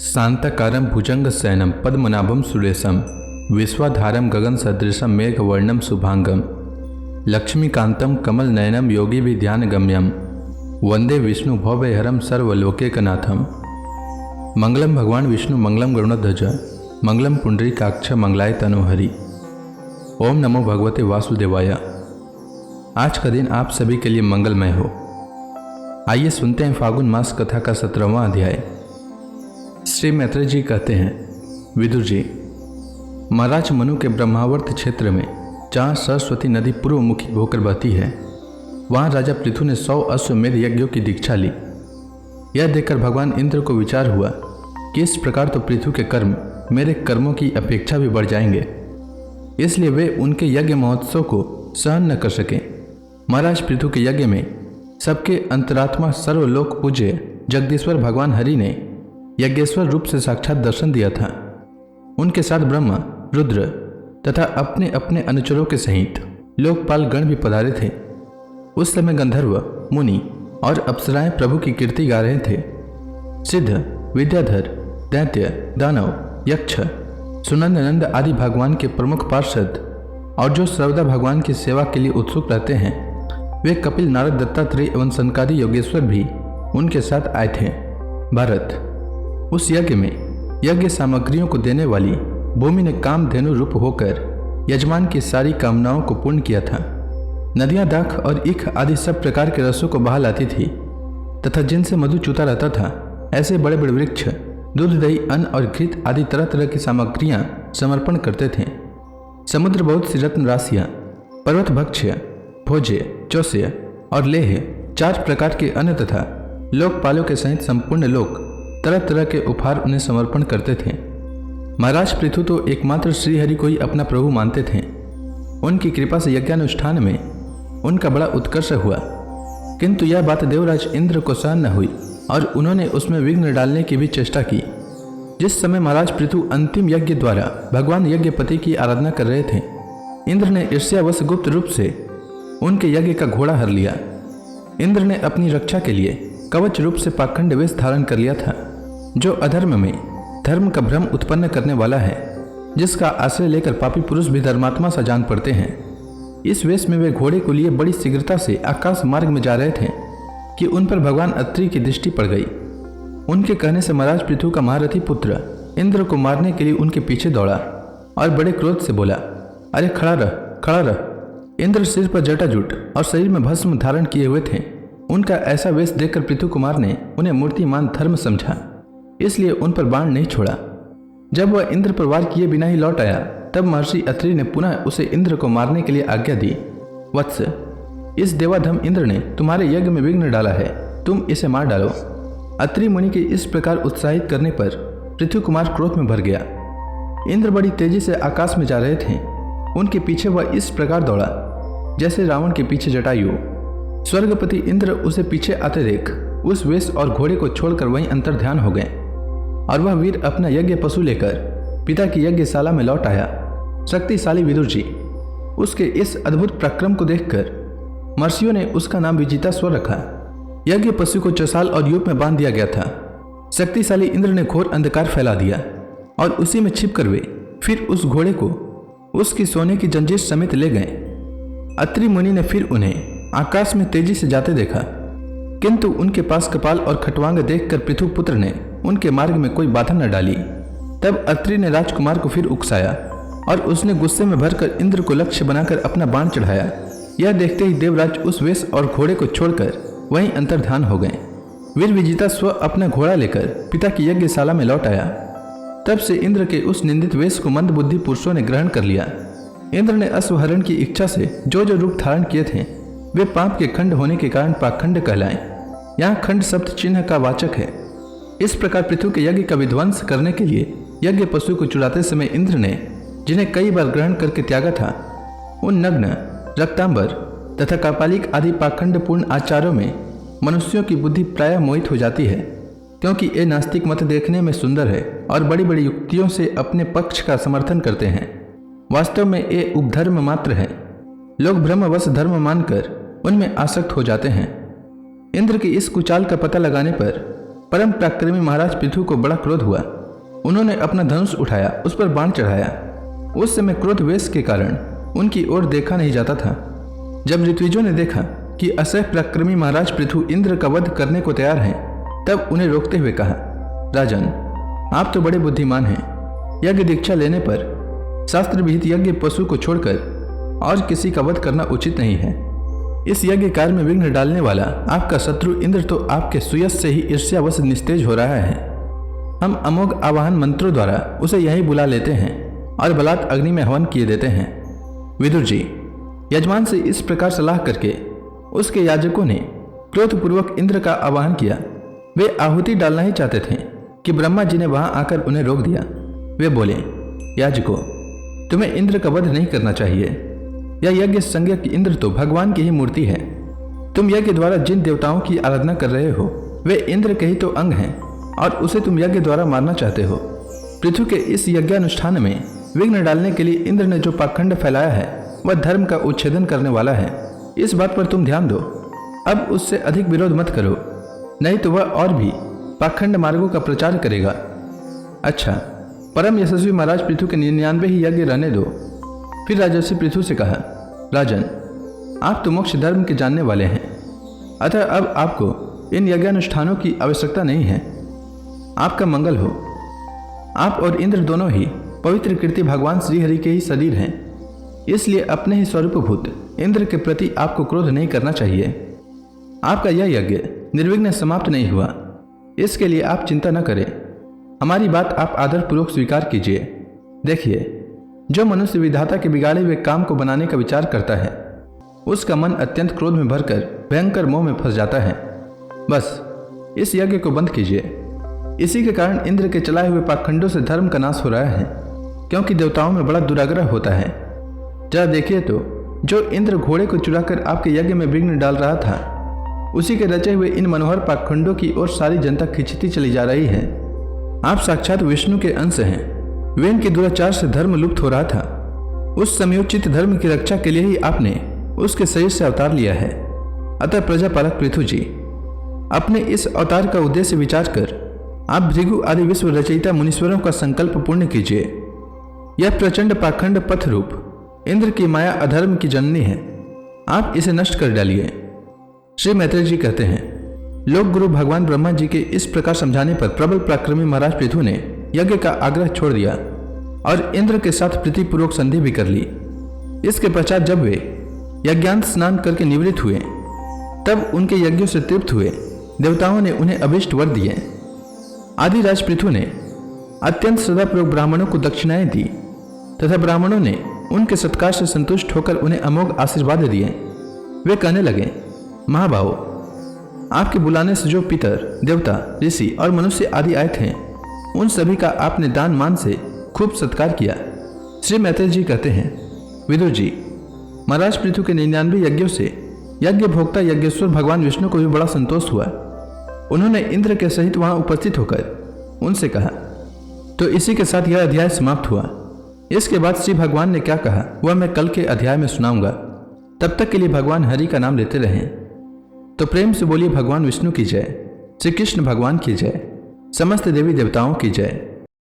शांताकारं भुजंगशयनं पद्मनाभं सुरेशं विश्वाधारं गगनसदृशं मेघवर्णं शुभांगं लक्ष्मीकान्तं कमलनयनं योगिभिध्यानगम्यं वंदे विष्णु भवभयहरं सर्वलोकैकनाथं। मंगलम भगवान विष्णु मंगलम गरुड़ध्वज मंगलम पुंडरीकाक्ष मंगलाय तनोहरि। ओम नमो भगवते वासुदेवाय। आज का दिन आप सभी के लिए मंगलमय हो। आइए सुनते हैं फागुन मास कथा का 17वां अध्याय। श्री मैत्रेय जी कहते हैं, विदुर जी, महाराज मनु के ब्रह्मावर्त क्षेत्र में जहाँ सरस्वती नदी पूर्वमुखी होकर बहती है, वहाँ राजा पृथु ने 100 अश्वमेध यज्ञों की दीक्षा ली। यह देखकर भगवान इंद्र को विचार हुआ कि इस प्रकार तो पृथु के कर्म मेरे कर्मों की अपेक्षा भी बढ़ जाएंगे, इसलिए वे उनके यज्ञ महोत्सव को सहन न कर सके। महाराज पृथु के यज्ञ में सबके अंतरात्मा सर्वलोक पूज्य जगदीश्वर भगवान हरि ने यज्ञेश्वर रूप से साक्षात दर्शन दिया था। उनके साथ ब्रह्मा, रुद्र तथा अपने अपने अनुचरों के सहित लोकपाल गण भी पधारे थे। उस समय गंधर्व, मुनि और अप्सराएं प्रभु की कीर्ति गा रहे थे। सिद्ध, विद्याधर, दैत्य, दानव, यक्ष, सुनंदनंद आदि भगवान के प्रमुख पार्षद और जो सर्वदा भगवान की सेवा के लिए उत्सुक रहते हैं, वे कपिल, नारद, दत्तात्रेय एवं सनकादि योगेश्वर भी उनके साथ आए थे। भारत, उस यज्ञ में यज्ञ सामग्रियों को देने वाली भूमि ने कामधेनु रूप होकर यजमान की सारी कामनाओं को पूर्ण किया था। नदियां दाख और ईख आदि सब प्रकार के रसों को बहा लाती थी तथा जिनसे मधु चूता रहता था, ऐसे बड़े बड़े वृक्ष दूध, दही, अन्न और घृत आदि तरह तरह की सामग्रियां समर्पण करते थे। समुद्र बहुत सी रत्न राशियां, पर्वत भक्ष्य, भोज्य, चौस्य और लेह, 4 प्रकार के अन्न तथा लोकपालों के सहित संपूर्ण लोक तरह तरह के उपहार उन्हें समर्पण करते थे। महाराज पृथु तो एकमात्र श्रीहरि को ही अपना प्रभु मानते थे। उनकी कृपा से यज्ञानुष्ठान में उनका बड़ा उत्कर्ष हुआ, किंतु यह बात देवराज इंद्र को सहन न हुई और उन्होंने उसमें विघ्न डालने की भी चेष्टा की। जिस समय महाराज पृथु अंतिम यज्ञ द्वारा भगवान यज्ञपति की आराधना कर रहे थे, इंद्र ने ईर्ष्यावश गुप्त रूप से उनके यज्ञ का घोड़ा हर लिया। इंद्र ने अपनी रक्षा के लिए कवच रूप से पाखंड वेश धारण कर लिया था, जो अधर्म में धर्म का भ्रम उत्पन्न करने वाला है, जिसका आश्रय लेकर पापी पुरुष भी धर्मात्मा सा जान पड़ते हैं। इस वेश में वे घोड़े को लिए बड़ी शीघ्रता से आकाश मार्ग में जा रहे थे कि उन पर भगवान अत्रि की दृष्टि पड़ गई। उनके कहने से महाराज पृथु का महारथी पुत्र इंद्र को मारने के लिए उनके पीछे दौड़ा और बड़े क्रोध से बोला, अरे खड़ा रह, खड़ा रह। इंद्र सिर पर जटाजूट और शरीर में भस्म धारण किए हुए थे। उनका ऐसा वेश देखकर पृथु कुमार ने उन्हें मूर्तिमान धर्म समझा, इसलिए उन पर बाण नहीं छोड़ा। जब वह इंद्र पर वार किए बिना ही लौट आया, तब महर्षि अत्रि ने पुनः उसे इंद्र को मारने के लिए आज्ञा दी। वत्स, इस देवाधम इंद्र ने तुम्हारे यज्ञ में विघ्न डाला है, तुम इसे मार डालो। अत्रि मुनि के इस प्रकार उत्साहित करने पर पृथु कुमार क्रोध में भर गया। इंद्र बड़ी तेजी से आकाश में जा रहे थे। उनके पीछे वह इस प्रकार दौड़ा जैसे रावण के पीछे जटायु। स्वर्गपति इंद्र उसे पीछे आते देख उस वेश और घोड़े को छोड़कर वहीं अंतर्ध्यान हो गए और वह वीर अपना यज्ञ पशु लेकर पिता की यज्ञशाला में लौट आया। शक्तिशाली विदुर जी, उसके इस अद्भुत पराक्रम को देखकर महर्षियों ने उसका नाम विजितास्वर रखा। यज्ञ पशु को चौसाल और यूप में बांध दिया गया था। शक्तिशाली इंद्र ने घोर अंधकार फैला दिया और उसी में छिपकर वे फिर उस घोड़े को उसकी सोने की जंजीर समेत ले गए। अत्रि मुनि ने फिर उन्हें आकाश में तेजी से जाते देखा, किंतु उनके पास कपाल और खटवांग देखकर पृथु पुत्र ने उनके मार्ग में कोई बाधा न डाली। तब अत्रि ने राजकुमार को फिर उकसाया और उसने गुस्से में भरकर इंद्र को लक्ष्य बनाकर अपना बाण चढ़ाया। यह देखते ही देवराज उस वेश और घोड़े को छोड़कर वहीं अंतर्ध्यान हो गए। वीर विजिता स्व अपना घोड़ा लेकर पिता की यज्ञशाला में लौट आया। तब से इंद्र के उस निंदित वेश को मंदबुद्धि पुरुषों ने ग्रहण कर लिया। इंद्र ने अश्वहरण की इच्छा से जो जो रूप धारण किए थे, वे पाप के खंड होने के कारण पाखंड कहलाएं। यहाँ खंड शब्द चिन्ह का वाचक है। इस प्रकार पृथु के यज्ञ का विध्वंस करने के लिए यज्ञ पशु को चुराते समय इंद्र ने, जिन्हें कई बार ग्रहण करके त्यागा था, उन नग्न, रक्तांबर तथा कापालिक आदि पाखंड पूर्ण आचारों में मनुष्यों की बुद्धि प्रायः मोहित हो जाती है, क्योंकि ये नास्तिक मत देखने में सुंदर है और बड़ी बड़ी युक्तियों से अपने पक्ष का समर्थन करते हैं। वास्तव में ये उपधर्म मात्र है। लोग भ्रमवश धर्म मानकर उनमें आसक्त हो जाते हैं। इंद्र की इस कुचाल का पता लगाने पर परम पराक्रमी महाराज पृथु को बड़ा क्रोध हुआ। उन्होंने अपना धनुष उठाया, उस पर बाण चढ़ाया। उस समय क्रोध वेश के कारण उनकी ओर देखा नहीं जाता था। जब ऋत्विजों ने देखा कि असह्य पराक्रमी महाराज पृथु इंद्र का वध करने को तैयार हैं, तब उन्हें रोकते हुए कहा, राजन, आप तो बड़े बुद्धिमान हैं। यज्ञ दीक्षा लेने पर शास्त्र विहित यज्ञ पशु को छोड़कर और किसी का वध करना उचित नहीं है। इस यज्ञ कार्य में विघ्न डालने वाला आपका शत्रु इंद्र तो आपके सुयश से ही ईर्ष्यावश निस्तेज हो रहा है। हम अमोघ आवाहन मंत्रों द्वारा उसे यहीं बुला लेते हैं और बलात् अग्नि में हवन किए देते हैं। विदुर जी, यजमान से इस प्रकार सलाह करके उसके याजकों ने क्रोधपूर्वक इंद्र का आवाहन किया। वे आहुति डालना ही चाहते थे कि ब्रह्मा जी ने वहां आकर उन्हें रोक दिया। वे बोले, याजकों, तुम्हें इंद्र का वध नहीं करना चाहिए। यह यज्ञ संज्ञक इंद्र तो भगवान की ही मूर्ति है। तुम यज्ञ द्वारा जिन देवताओं की आराधना कर रहे हो वे इंद्र के ही तो अंग हैं और उसे तुम यज्ञ द्वारा मारना चाहते हो। पृथु के इस यज्ञानुष्ठान में विघ्न डालने के लिए इंद्र ने जो पाखंड फैलाया है वह धर्म का उच्छेदन करने वाला है। इस बात पर तुम ध्यान दो। अब उससे अधिक विरोध मत करो, नहीं तो वह और भी पाखंड मार्गों का प्रचार करेगा। अच्छा, परम यशस्वी महाराज पृथु के 99 ही यज्ञ रहने दो। फिर राजर्षि पृथु से कहा, राजन, आप तो मोक्ष धर्म के जानने वाले हैं, अतः अब आपको इन यज्ञानुष्ठानों की आवश्यकता नहीं है। आपका मंगल हो। आप और इंद्र दोनों ही पवित्र कीर्ति भगवान श्रीहरि के ही शरीर हैं, इसलिए अपने ही स्वरूपभूत इंद्र के प्रति आपको क्रोध नहीं करना चाहिए। आपका यह यज्ञ निर्विघ्न समाप्त नहीं हुआ, इसके लिए आप चिंता न करें। हमारी बात आप आदरपूर्वक स्वीकार कीजिए। देखिए, जो मनुष्य विधाता के बिगाड़े हुए काम को बनाने का विचार करता है उसका मन अत्यंत क्रोध में भरकर भयंकर मोह में फंस जाता है। बस इस यज्ञ को बंद कीजिए। इसी के कारण इंद्र के चलाए हुए पाखंडों से धर्म का नाश हो रहा है, क्योंकि देवताओं में बड़ा दुराग्रह होता है। जरा देखिए तो, जो इंद्र घोड़े को चुराकर आपके यज्ञ में विघ्न डाल रहा था, उसी के रचे हुए इन मनोहर पाखंडों की ओर सारी जनता खिंचती चली जा रही है। आप साक्षात विष्णु के अंश हैं। वे इनके दुराचार से धर्म लुप्त हो रहा था। उस समयोचित धर्म की रक्षा के लिए ही आपने उसके शरीर से अवतार लिया है। अतः प्रजापालक पृथु जी, अपने इस अवतार का उद्देश्य विचार कर आप भृगु आदि विश्व रचयिता मुनीश्वरों का संकल्प पूर्ण कीजिए। यह प्रचंड पाखंड पथ रूप इंद्र की माया अधर्म की जननी है। आप इसे नष्ट कर डालिए। श्री मैत्रेय जी कहते हैं, लोक गुरु भगवान ब्रह्मा जी के इस प्रकार समझाने पर प्रबल पराक्रमी महाराज पृथु ने यज्ञ का आग्रह छोड़ दिया और इंद्र के साथ प्रीतिपूर्वक संधि भी कर ली। इसके पश्चात जब वे यज्ञांत स्नान करके निवृत्त हुए तब उनके यज्ञों से तृप्त हुए देवताओं ने उन्हें अभिष्ट वर दिए। आदिराज पृथु ने अत्यंत श्रद्धापूर्वक ब्राह्मणों को दक्षिणाएं दी तथा ब्राह्मणों ने उनके सत्कार से संतुष्ट होकर उन्हें अमोघ आशीर्वाद दिए। वे कहने लगे, महाभाव, आपके बुलाने से जो पितर, देवता, ऋषि और मनुष्य आदि आए थे उन सभी का आपने दान मान से खूब सत्कार किया। श्री मैत्रेय जी कहते हैं, विदुर जी, महाराज पृथु के 99 यज्ञों से यज्ञ भोक्ता यज्ञेश्वर भगवान विष्णु को भी बड़ा संतोष हुआ। उन्होंने इंद्र के सहित वहां उपस्थित होकर उनसे कहा। तो इसी के साथ यह अध्याय समाप्त हुआ। इसके बाद श्री भगवान ने क्या कहा वह मैं कल के अध्याय में सुनाऊंगा। तब तक के लिए भगवान हरि का नाम लेते रहें। तो प्रेम से बोलिए, भगवान विष्णु की जय, श्री कृष्ण भगवान की जय, समस्त देवी देवताओं की जय।